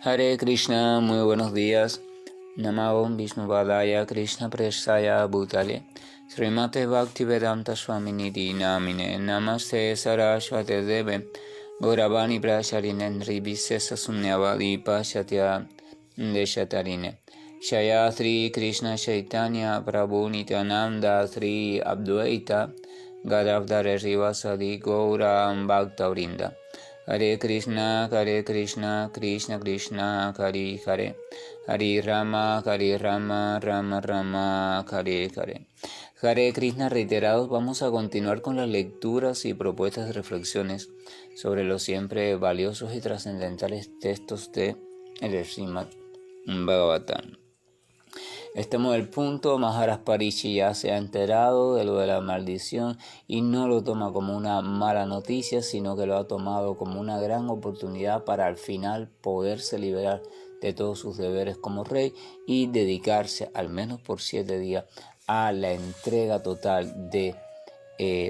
Hare Krishna, muy buenos días. Namo Vishnu Padaya Krishna Prestaya Bhutale Srimate Bhaktivedanta Swaminiti Namine Namaste Saraswate Deve Gauravani Prasharinendri Visesa Sunyavadi Pashatya Deshatarine Shaya Sri Krishna Chaitanya Prabhu Nityananda Sri Abdvaita Gadavdare Rivasadi Gaura Bhaktavrinda Hare Krishna, Krishna Krishna, Hare Hare, Hare Rama, Rama Rama, Hare Hare. Hare Krishna reiterados, vamos a continuar con las lecturas y propuestas de reflexiones sobre los siempre valiosos y trascendentales textos de el Srimad Bhagavatam. Estamos en el punto, Maharaj Parishi ya se ha enterado de lo de la maldición y no lo toma como una mala noticia, sino que lo ha tomado como una gran oportunidad para al final poderse liberar de todos sus deberes como rey y dedicarse, al menos por 7 días, a la entrega total de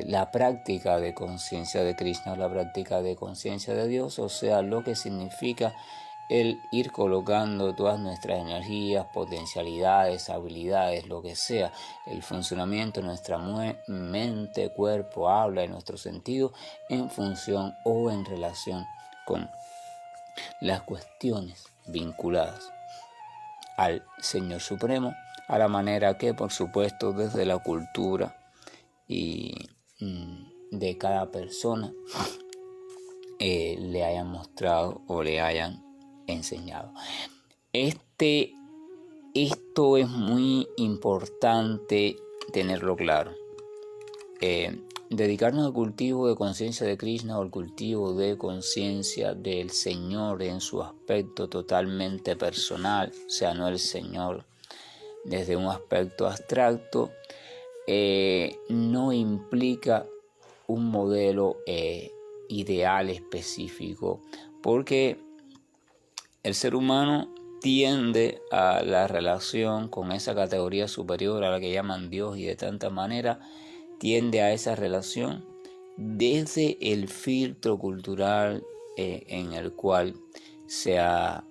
la práctica de conciencia de Krishna, la práctica de conciencia de Dios, o sea, lo que significa el ir colocando todas nuestras energías, potencialidades, habilidades, lo que sea, el funcionamiento de nuestra mente, cuerpo, habla, de nuestro sentido, en función o en relación con las cuestiones vinculadas al Señor Supremo, a la manera que, por supuesto, desde la cultura y de cada persona le hayan mostrado o le hayan enseñado. Esto es muy importante tenerlo claro. Dedicarnos al cultivo de conciencia de Krishna o al cultivo de conciencia del Señor en su aspecto totalmente personal, o sea, no el Señor desde un aspecto abstracto, no implica un modelo ideal específico, porque el ser humano tiende a la relación con esa categoría superior a la que llaman Dios y de tanta manera tiende a esa relación desde el filtro cultural en el cual se ha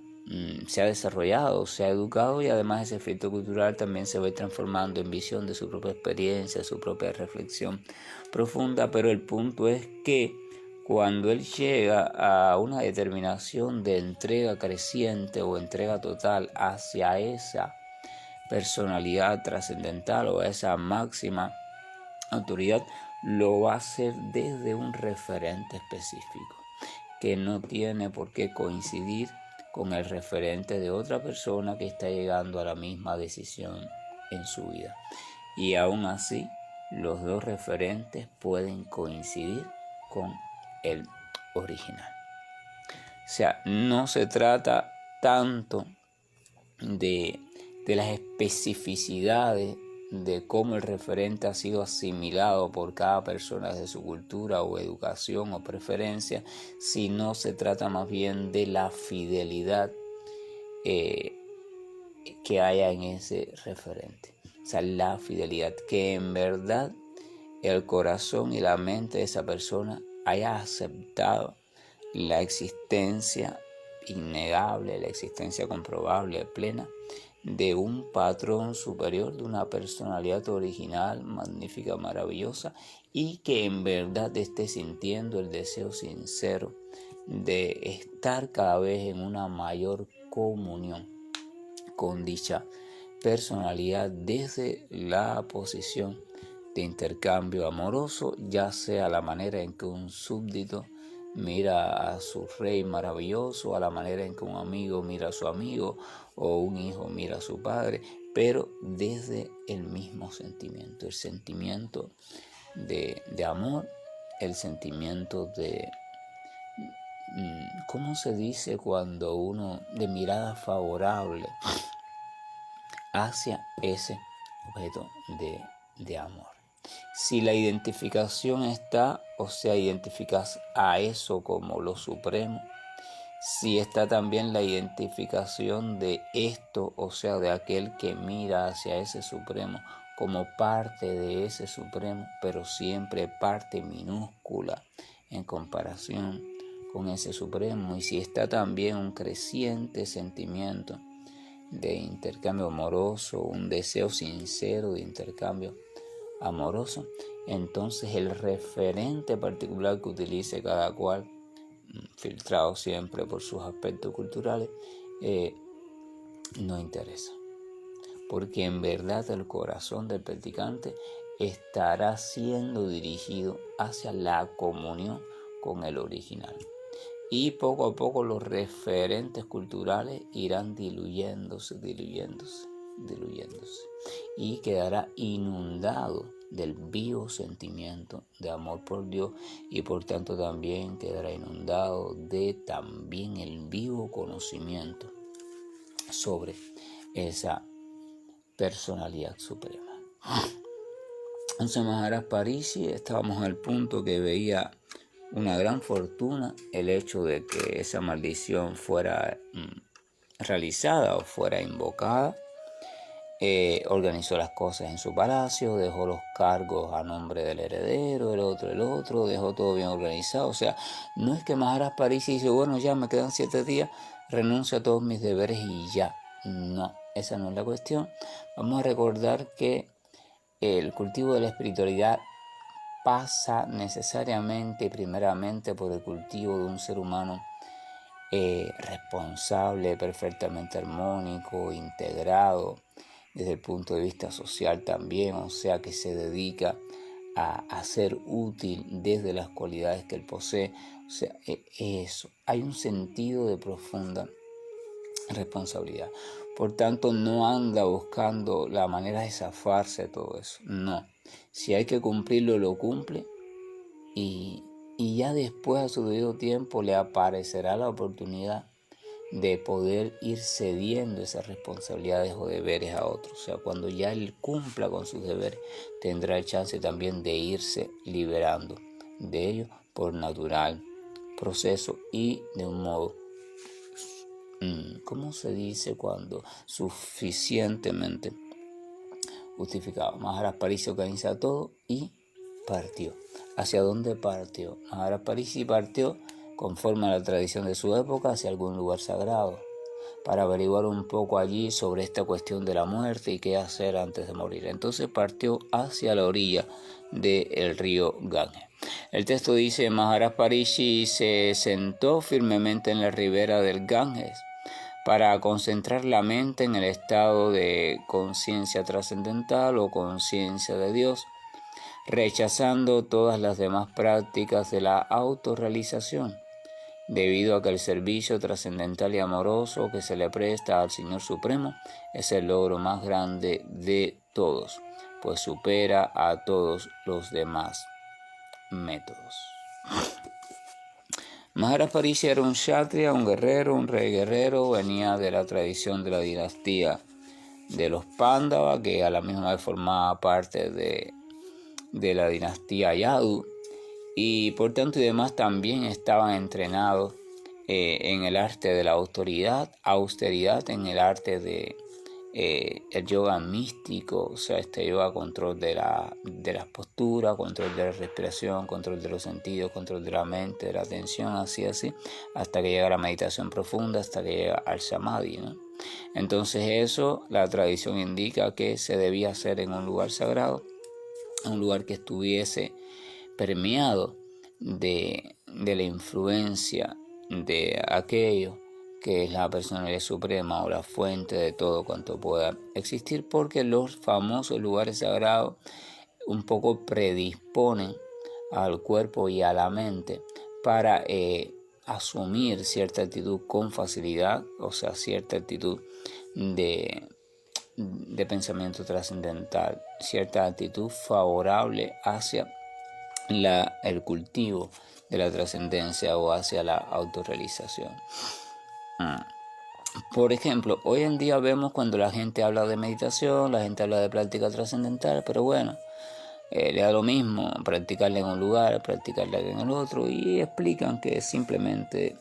desarrollado, se ha educado, y además ese filtro cultural también se va transformando en visión de su propia experiencia, su propia reflexión profunda. Pero el punto es que cuando él llega a una determinación de entrega creciente o entrega total hacia esa personalidad trascendental o a esa máxima autoridad, lo va a hacer desde un referente específico que no tiene por qué coincidir con el referente de otra persona que está llegando a la misma decisión en su vida. Y aún así, los dos referentes pueden coincidir con el original. O sea, no se trata tanto de las especificidades de cómo el referente ha sido asimilado por cada persona de su cultura o educación o preferencia, sino se trata más bien de la fidelidad que haya en ese referente. O sea, la fidelidad, que en verdad el corazón y la mente de esa persona haya aceptado la existencia innegable, la existencia comprobable, plena, de un patrón superior, de una personalidad original, magnífica, maravillosa, y que en verdad esté sintiendo el deseo sincero de estar cada vez en una mayor comunión con dicha personalidad desde la posición de intercambio amoroso, ya sea la manera en que un súbdito mira a su rey maravilloso, a la manera en que un amigo mira a su amigo o un hijo mira a su padre, pero desde el mismo sentimiento, el sentimiento de amor, el sentimiento de, ¿cómo se dice cuando uno, de mirada favorable hacia ese objeto de amor? Si la identificación está, o sea, identificas a eso como lo supremo, si está también la identificación de esto, o sea, de aquel que mira hacia ese supremo como parte de ese supremo, pero siempre parte minúscula en comparación con ese Supremo, y si está también un creciente sentimiento de intercambio amoroso, un deseo sincero de intercambio amoroso, entonces el referente particular que utilice cada cual, filtrado siempre por sus aspectos culturales, no interesa, porque en verdad el corazón del practicante estará siendo dirigido hacia la comunión con el original. Y poco a poco los referentes culturales irán diluyéndose, y quedará inundado del vivo sentimiento de amor por Dios, y por tanto también quedará inundado de también el vivo conocimiento sobre esa personalidad suprema. Entonces Maharaj Parisi, estábamos al punto que veía una gran fortuna el hecho de que esa maldición fuera realizada o fuera invocada. Organizó las cosas en su palacio, dejó los cargos a nombre del heredero, el otro, dejó todo bien organizado. O sea, no es que Maharaj Parisi dice, bueno, ya me quedan 7 días, renuncio a todos mis deberes y ya. No, esa no es la cuestión. Vamos a recordar que el cultivo de la espiritualidad pasa necesariamente y primeramente por el cultivo de un ser humano responsable, perfectamente armónico, integrado desde el punto de vista social también, o sea, que se dedica a ser útil desde las cualidades que él posee. O sea, eso, hay un sentido de profunda responsabilidad. Por tanto, no anda buscando la manera de zafarse de todo eso. No. Si hay que cumplirlo, lo cumple. Y ya después, a su debido tiempo, le aparecerá la oportunidad de poder ir cediendo esas responsabilidades o deberes a otros. O sea, cuando ya él cumpla con sus deberes, tendrá el chance también de irse liberando de ellos por natural proceso y de un modo, ¿cómo se dice cuando? Suficientemente justificado. Maharaj Parisi organiza todo y partió. ¿Hacia dónde partió? Maharaj Parisi partió conforme a la tradición de su época hacia algún lugar sagrado para averiguar un poco allí sobre esta cuestión de la muerte y qué hacer antes de morir. Entonces partió hacia la orilla del río Ganges. El texto dice, Maharaj Parisi se sentó firmemente en la ribera del Ganges para concentrar la mente en el estado de conciencia trascendental o conciencia de Dios, rechazando todas las demás prácticas de la autorrealización, debido a que el servicio trascendental y amoroso que se le presta al Señor Supremo es el logro más grande de todos, pues supera a todos los demás métodos. Maharaj Parisi era un kshatriya, un guerrero, un rey guerrero, venía de la tradición de la dinastía de los Pándava, que a la misma vez formaba parte de la dinastía Yadu, y por tanto y demás también estaban entrenados en el arte de la austeridad, en el arte de el yoga místico, o sea, este yoga, control de las posturas, control de la respiración, control de los sentidos, control de la mente, de la atención, así, hasta que llega a la meditación profunda, hasta que llega al samadhi, ¿no? Entonces eso, la tradición indica que se debía hacer en un lugar sagrado, un lugar que estuviese permeado de la influencia de aquello que es la personalidad suprema o la fuente de todo cuanto pueda existir, porque los famosos lugares sagrados un poco predisponen al cuerpo y a la mente para asumir cierta actitud con facilidad, o sea, cierta actitud de pensamiento trascendental, cierta actitud favorable hacia el cultivo de la trascendencia o hacia la autorrealización. Por ejemplo, hoy en día vemos cuando la gente habla de meditación, la gente habla de práctica trascendental, pero bueno, le da lo mismo practicarla en un lugar, practicarla en el otro, y explican que simplemente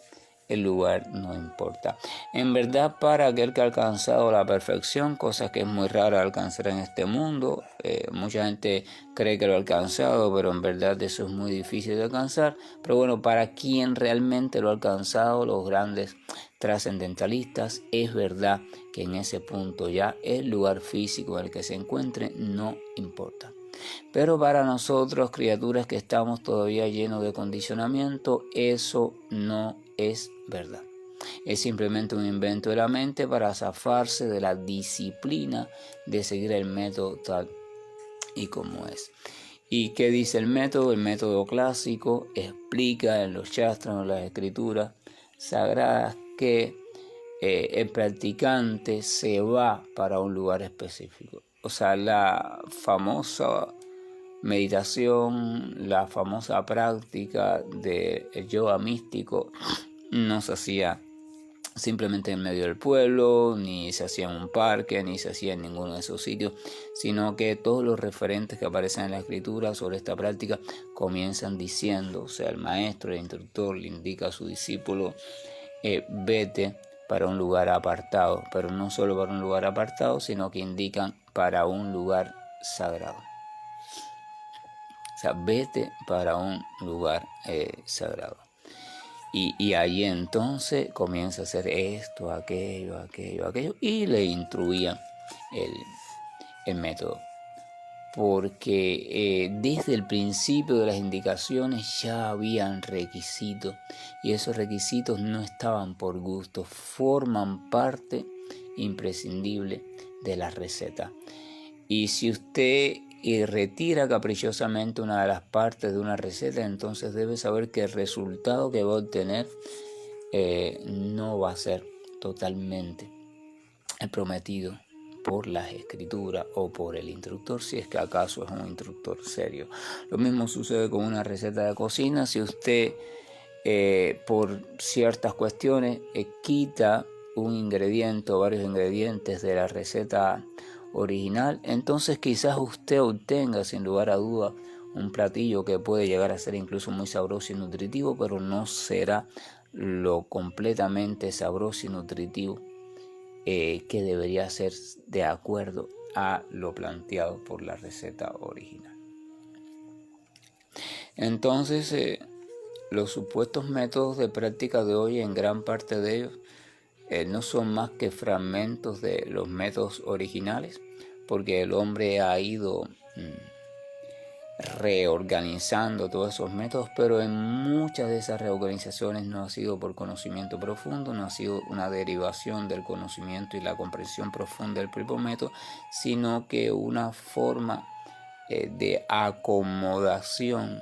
el lugar no importa. En verdad, para aquel que ha alcanzado la perfección, cosa que es muy rara alcanzar en este mundo, mucha gente cree que lo ha alcanzado, pero en verdad eso es muy difícil de alcanzar. Pero bueno, para quien realmente lo ha alcanzado, los grandes trascendentalistas, es verdad que en ese punto ya el lugar físico en el que se encuentre no importa. Pero para nosotros, criaturas que estamos todavía llenos de condicionamiento, eso no es verdad. Es simplemente un invento de la mente para zafarse de la disciplina de seguir el método tal y como es. ¿Y qué dice el método? El método clásico explica en los shastras, en las escrituras sagradas, que el practicante se va para un lugar específico. O sea, la famosa meditación, la famosa práctica del yoga místico no se hacía simplemente en medio del pueblo, ni se hacía en un parque, ni se hacía en ninguno de esos sitios, sino que todos los referentes que aparecen en la escritura sobre esta práctica comienzan diciendo, o sea, el maestro, el instructor le indica a su discípulo, vete para un lugar apartado, pero no solo para un lugar apartado, sino que indican para un lugar sagrado. O sea, vete para un lugar sagrado. Y ahí entonces comienza a hacer esto, aquello, y le instruían el método. Porque desde el principio de las indicaciones ya habían requisitos, y esos requisitos no estaban por gusto, forman parte imprescindible de la receta. Y si usted retira caprichosamente una de las partes de una receta, entonces debe saber que el resultado que va a obtener no va a ser totalmente el prometido por las escrituras o por el instructor, si es que acaso es un instructor serio. Lo mismo sucede con una receta de cocina. Si usted por ciertas cuestiones quita un ingrediente o varios ingredientes de la receta original, entonces quizás usted obtenga sin lugar a duda un platillo que puede llegar a ser incluso muy sabroso y nutritivo, pero no será lo completamente sabroso y nutritivo que debería ser de acuerdo a lo planteado por la receta original. Entonces los supuestos métodos de práctica de hoy, en gran parte de ellos, no son más que fragmentos de los métodos originales, porque el hombre ha ido reorganizando todos esos métodos, pero en muchas de esas reorganizaciones no ha sido por conocimiento profundo, no ha sido una derivación del conocimiento y la comprensión profunda del propio método, sino que una forma de acomodación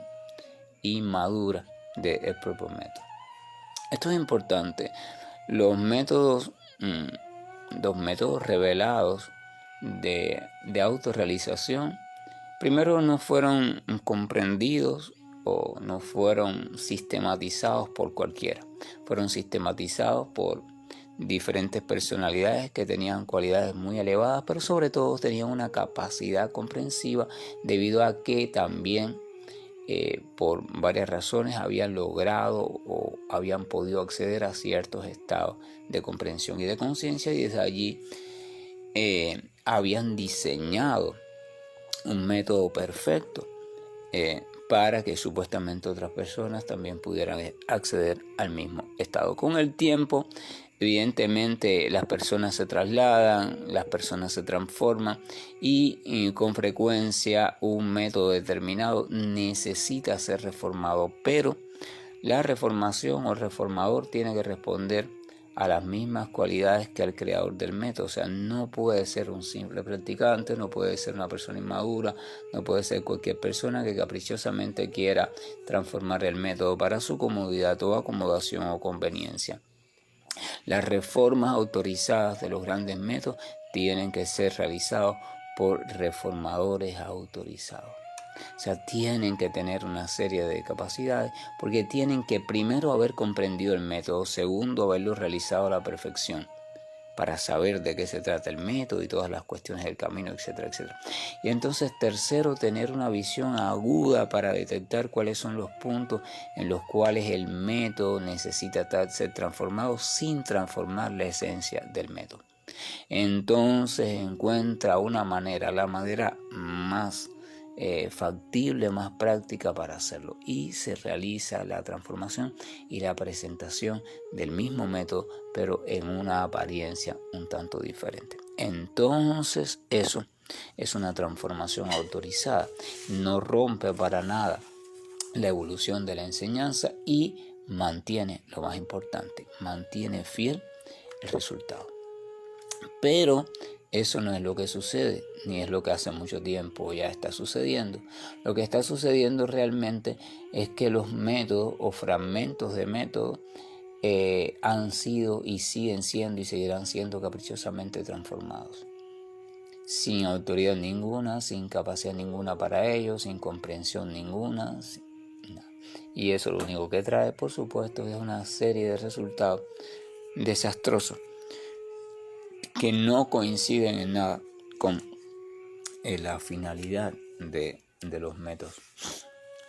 inmadura del propio método. Esto es importante. Los métodos revelados de autorrealización, primero no fueron comprendidos o no fueron sistematizados por cualquiera. Fueron sistematizados por diferentes personalidades que tenían cualidades muy elevadas, pero sobre todo tenían una capacidad comprensiva, debido a que también por varias razones habían logrado o habían podido acceder a ciertos estados de comprensión y de conciencia, y desde allí habían diseñado un método perfecto para que supuestamente otras personas también pudieran acceder al mismo estado. Con el tiempo, evidentemente, las personas se trasladan, las personas se transforman, y con frecuencia un método determinado necesita ser reformado, pero la reformación o el reformador tiene que responder a las mismas cualidades que el creador del método. O sea, no puede ser un simple practicante, no puede ser una persona inmadura, no puede ser cualquier persona que caprichosamente quiera transformar el método para su comodidad o acomodación o conveniencia. Las reformas autorizadas de los grandes métodos tienen que ser realizadas por reformadores autorizados. O sea, tienen que tener una serie de capacidades, porque tienen que primero haber comprendido el método, segundo haberlo realizado a la perfección, para saber de qué se trata el método y todas las cuestiones del camino, etcétera, etcétera. Y entonces, tercero, tener una visión aguda para detectar cuáles son los puntos en los cuales el método necesita ser transformado sin transformar la esencia del método. Entonces encuentra una manera, la manera más factible, más práctica para hacerlo, y se realiza la transformación y la presentación del mismo método, pero en una apariencia un tanto diferente. Entonces eso es una transformación autorizada, no rompe para nada la evolución de la enseñanza y mantiene, lo más importante, mantiene fiel el resultado. Pero eso no es lo que sucede, ni es lo que hace mucho tiempo ya está sucediendo. Lo que está sucediendo realmente es que los métodos o fragmentos de métodos han sido y siguen siendo y seguirán siendo caprichosamente transformados. Sin autoridad ninguna, sin capacidad ninguna para ello, sin comprensión ninguna. No. Y eso lo único que trae, por supuesto, es una serie de resultados desastrosos que no coinciden en nada con la finalidad de los métodos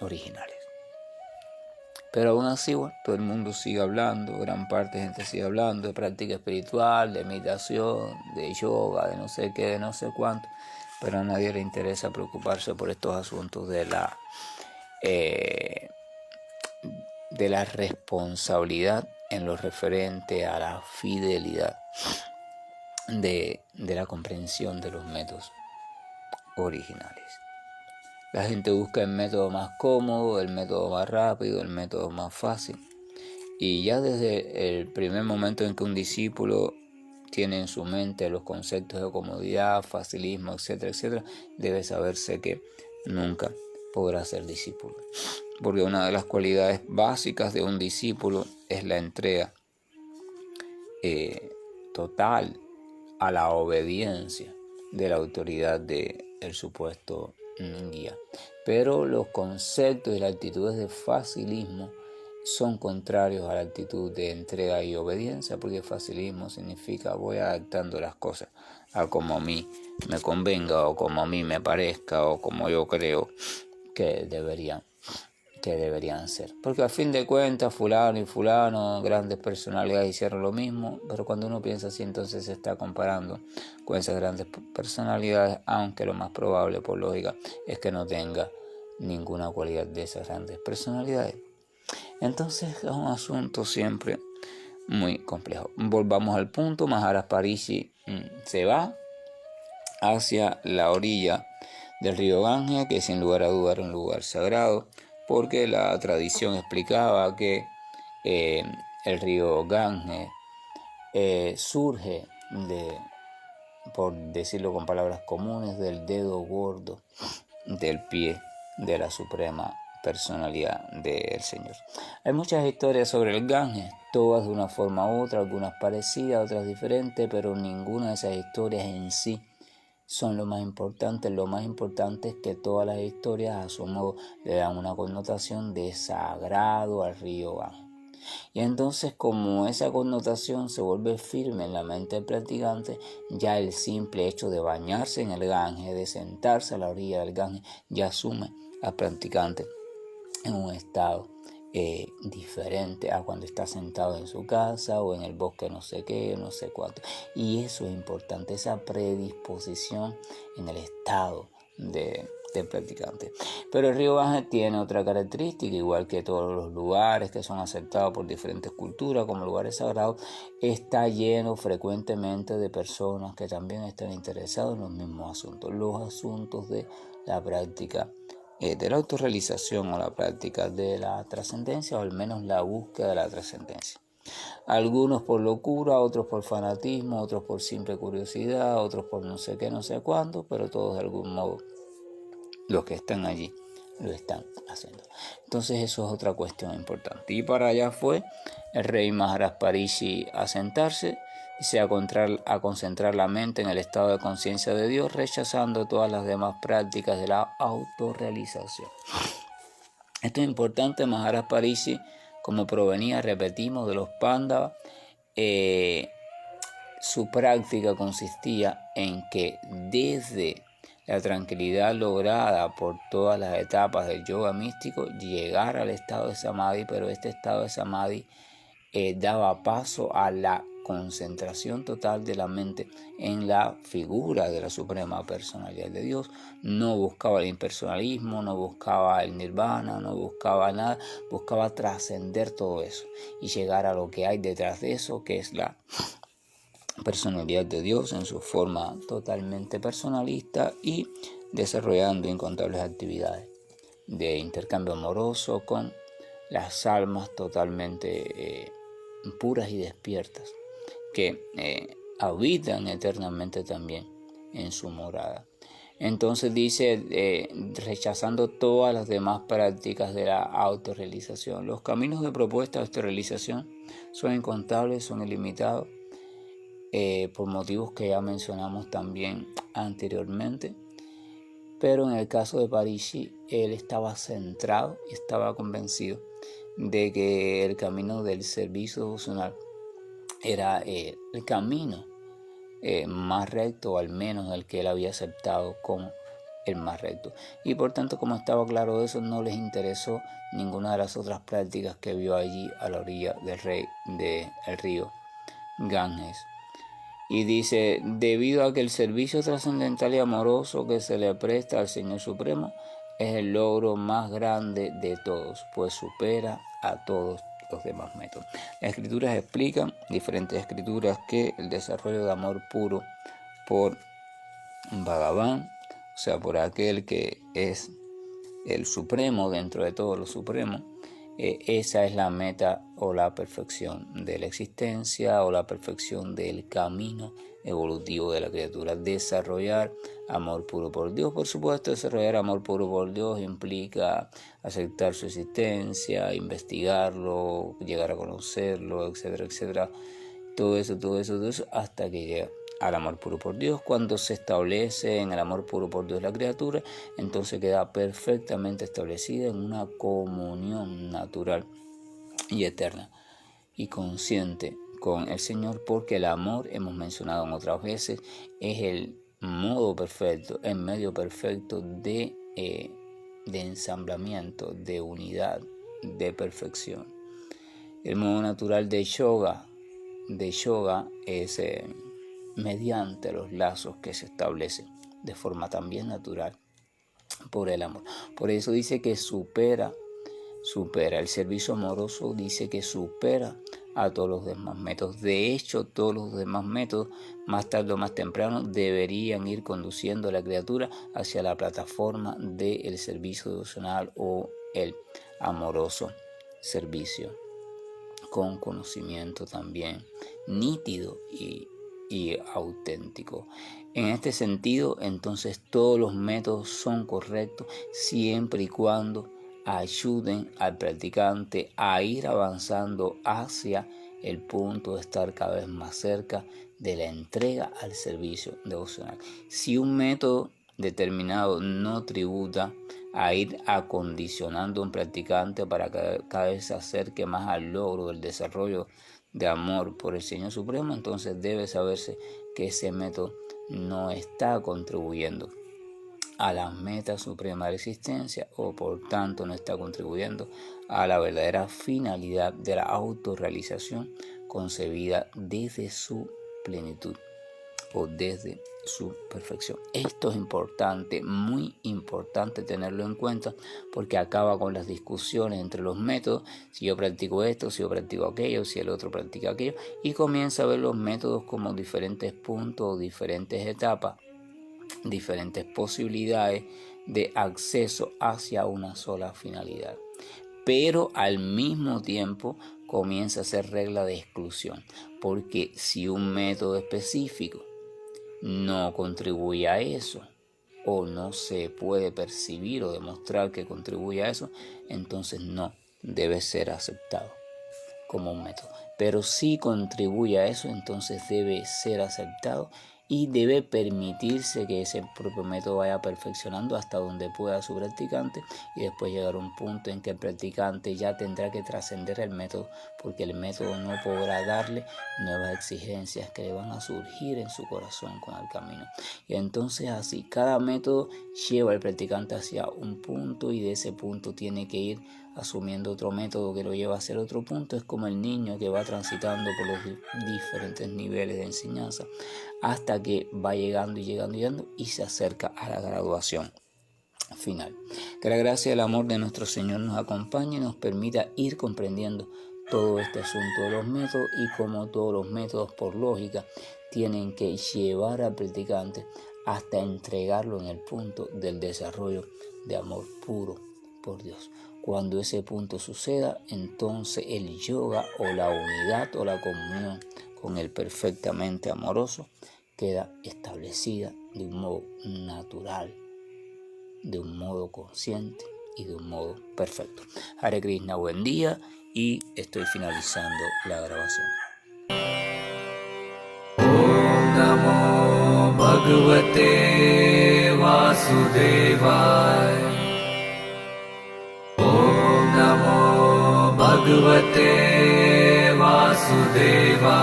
originales. Pero aún así, bueno, todo el mundo sigue hablando, gran parte de gente sigue hablando de práctica espiritual, de meditación, de yoga, de no sé qué, de no sé cuánto, pero a nadie le interesa preocuparse por estos asuntos de la responsabilidad en lo referente a la fidelidad de la comprensión de los métodos originales. La gente busca el método más cómodo, el método más rápido, el método más fácil. Y ya desde el primer momento en que un discípulo tiene en su mente los conceptos de comodidad, facilismo, etcétera, etcétera, debe saberse que nunca podrá ser discípulo. Porque una de las cualidades básicas de un discípulo es la entrega total a la obediencia de la autoridad del supuesto guía. Pero los conceptos y las actitudes de facilismo son contrarios a la actitud de entrega y obediencia, porque facilismo significa voy adaptando las cosas a como a mí me convenga o como a mí me parezca o como yo creo que deberían ser. Porque a fin de cuentas fulano y fulano, grandes personalidades, hicieron lo mismo, pero cuando uno piensa así, entonces se está comparando con esas grandes personalidades, aunque lo más probable por lógica es que no tenga ninguna cualidad de esas grandes personalidades. Entonces es un asunto siempre muy complejo. Volvamos al punto. Maharaj Parisi se va hacia la orilla del río Ganges, que sin lugar a dudar es un lugar sagrado, porque la tradición explicaba que el río Ganges surge por decirlo con palabras comunes, del dedo gordo del pie de la suprema personalidad del Señor. Hay muchas historias sobre el Ganges, todas de una forma u otra, algunas parecidas, otras diferentes, pero ninguna de esas historias en sí son lo más importante. Lo más importante es que todas las historias a su modo le dan una connotación de sagrado al río Ganges. Y entonces, como esa connotación se vuelve firme en la mente del practicante, ya el simple hecho de bañarse en el Ganges, de sentarse a la orilla del Ganges, ya asume al practicante en un estado diferente a cuando está sentado en su casa o en el bosque no sé qué, no sé cuánto. Y eso es importante, esa predisposición en el estado del practicante. Pero el río Ganges tiene otra característica, igual que todos los lugares que son aceptados por diferentes culturas como lugares sagrados, está lleno frecuentemente de personas que también están interesados en los mismos asuntos, los asuntos de la práctica de la autorrealización o la práctica de la trascendencia, o al menos la búsqueda de la trascendencia. Algunos por locura, otros por fanatismo, otros por simple curiosidad, otros por no sé qué, no sé cuándo, pero todos de algún modo los que están allí lo están haciendo. Entonces eso es otra cuestión importante. Y para allá fue el rey Maharaj Parisi a sentarse y a concentrar la mente en el estado de conciencia de Dios, rechazando todas las demás prácticas de la autorrealización. Esto es importante. Maharaj Parisi, como provenía, repetimos, de los Pándavas, su práctica consistía en que desde la tranquilidad lograda por todas las etapas del yoga místico llegara al estado de samadhi, pero este estado de samadhi daba paso a la concentración total de la mente en la figura de la suprema personalidad de Dios. No buscaba el impersonalismo, no buscaba el nirvana, no buscaba nada, buscaba trascender todo eso y llegar a lo que hay detrás de eso, que es la personalidad de Dios en su forma totalmente personalista, y desarrollando incontables actividades de intercambio amoroso con las almas totalmente puras y despiertas que habitan eternamente también en su morada. Entonces dice, rechazando todas las demás prácticas de la autorrealización. Los caminos de propuesta de autorrealización son incontables, son ilimitados, por motivos que ya mencionamos también anteriormente. Pero en el caso de Parisi, él estaba centrado y estaba convencido de que el camino del servicio devocional era el camino más recto, o al menos el que él había aceptado como el más recto. Y por tanto, como estaba claro de eso, no les interesó ninguna de las otras prácticas que vio allí a la orilla del río Ganges. Y dice, debido a que el servicio trascendental y amoroso que se le presta al Señor Supremo es el logro más grande de todos, pues supera a todos los demás métodos. Las escrituras explican, diferentes escrituras, que el desarrollo de amor puro por Bhagavan, o sea, por aquel que es el supremo dentro de todo lo supremo, esa es la meta o la perfección de la existencia o la perfección del camino evolutivo de la criatura. Desarrollar amor puro por Dios, por supuesto. Desarrollar amor puro por Dios implica aceptar su existencia, investigarlo, llegar a conocerlo, etcétera, etcétera. Todo eso, hasta que llega al amor puro por Dios. Cuando se establece en el amor puro por Dios la criatura, entonces queda perfectamente establecida en una comunión natural y eterna y consciente con el Señor, porque el amor, hemos mencionado en otras veces, es el modo perfecto, el medio perfecto de ensamblamiento, de unidad, de perfección. El modo natural de yoga es mediante los lazos que se establecen de forma también natural por el amor. Por eso dice que supera el servicio amoroso, dice que supera a todos los demás métodos. De hecho, todos los demás métodos, más tarde o más temprano, deberían ir conduciendo a la criatura hacia la plataforma del servicio devocional o el amoroso servicio, con conocimiento también nítido y auténtico. En este sentido, entonces, todos los métodos son correctos siempre y cuando ayuden al practicante a ir avanzando hacia el punto de estar cada vez más cerca de la entrega al servicio devocional. Si un método determinado no tributa a ir acondicionando a un practicante para que cada vez se acerque más al logro del desarrollo de amor por el Señor Supremo, entonces debe saberse que ese método no está contribuyendo a la meta suprema de la existencia, o por tanto no está contribuyendo a la verdadera finalidad de la autorrealización concebida desde su plenitud o desde su perfección. Esto es importante, muy importante tenerlo en cuenta, porque acaba con las discusiones entre los métodos: si yo practico esto, si yo practico aquello, si el otro practica aquello, y comienza a ver los métodos como diferentes puntos, diferentes etapas, diferentes posibilidades de acceso hacia una sola finalidad. Pero al mismo tiempo comienza a ser regla de exclusión, porque si un método específico no contribuye a eso, o no se puede percibir o demostrar que contribuye a eso, entonces no debe ser aceptado como un método. Pero si contribuye a eso, entonces debe ser aceptado y debe permitirse que ese propio método vaya perfeccionando hasta donde pueda su practicante, y después llegar a un punto en que el practicante ya tendrá que trascender el método, porque el método no podrá darle nuevas exigencias que le van a surgir en su corazón con el camino. Y entonces así cada método lleva al practicante hacia un punto, y de ese punto tiene que ir asumiendo otro método que lo lleva hacia el otro punto. Es como el niño que va transitando por los diferentes niveles de enseñanza hasta que va llegando y se acerca a la graduación final. Que la gracia y el amor de nuestro Señor nos acompañe y nos permita ir comprendiendo todo este asunto de los métodos, y como todos los métodos por lógica tienen que llevar al practicante hasta entregarlo en el punto del desarrollo de amor puro por Dios. Cuando ese punto suceda, entonces el yoga o la unidad o la comunión con el perfectamente amoroso queda establecida de un modo natural, de un modo consciente y de un modo perfecto. Hare Krishna, buen día, y estoy finalizando la grabación. Om Namo Bhagavate Vasudevaya. Om Namo Bhagavate Vasudevaya.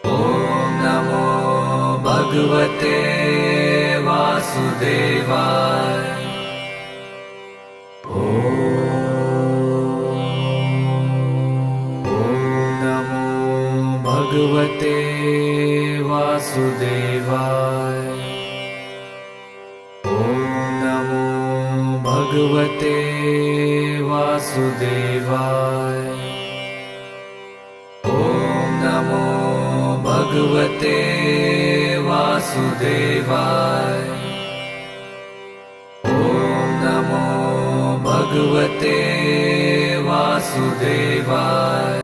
Om Namo Bhagavate Vasudevaya. Bhagavate Vasudevaya. Om Namo Bhagavate Vasudevaya. Om Namo Bhagavate Vasudevaya. Om Namo Bhagavate Vasudevaya.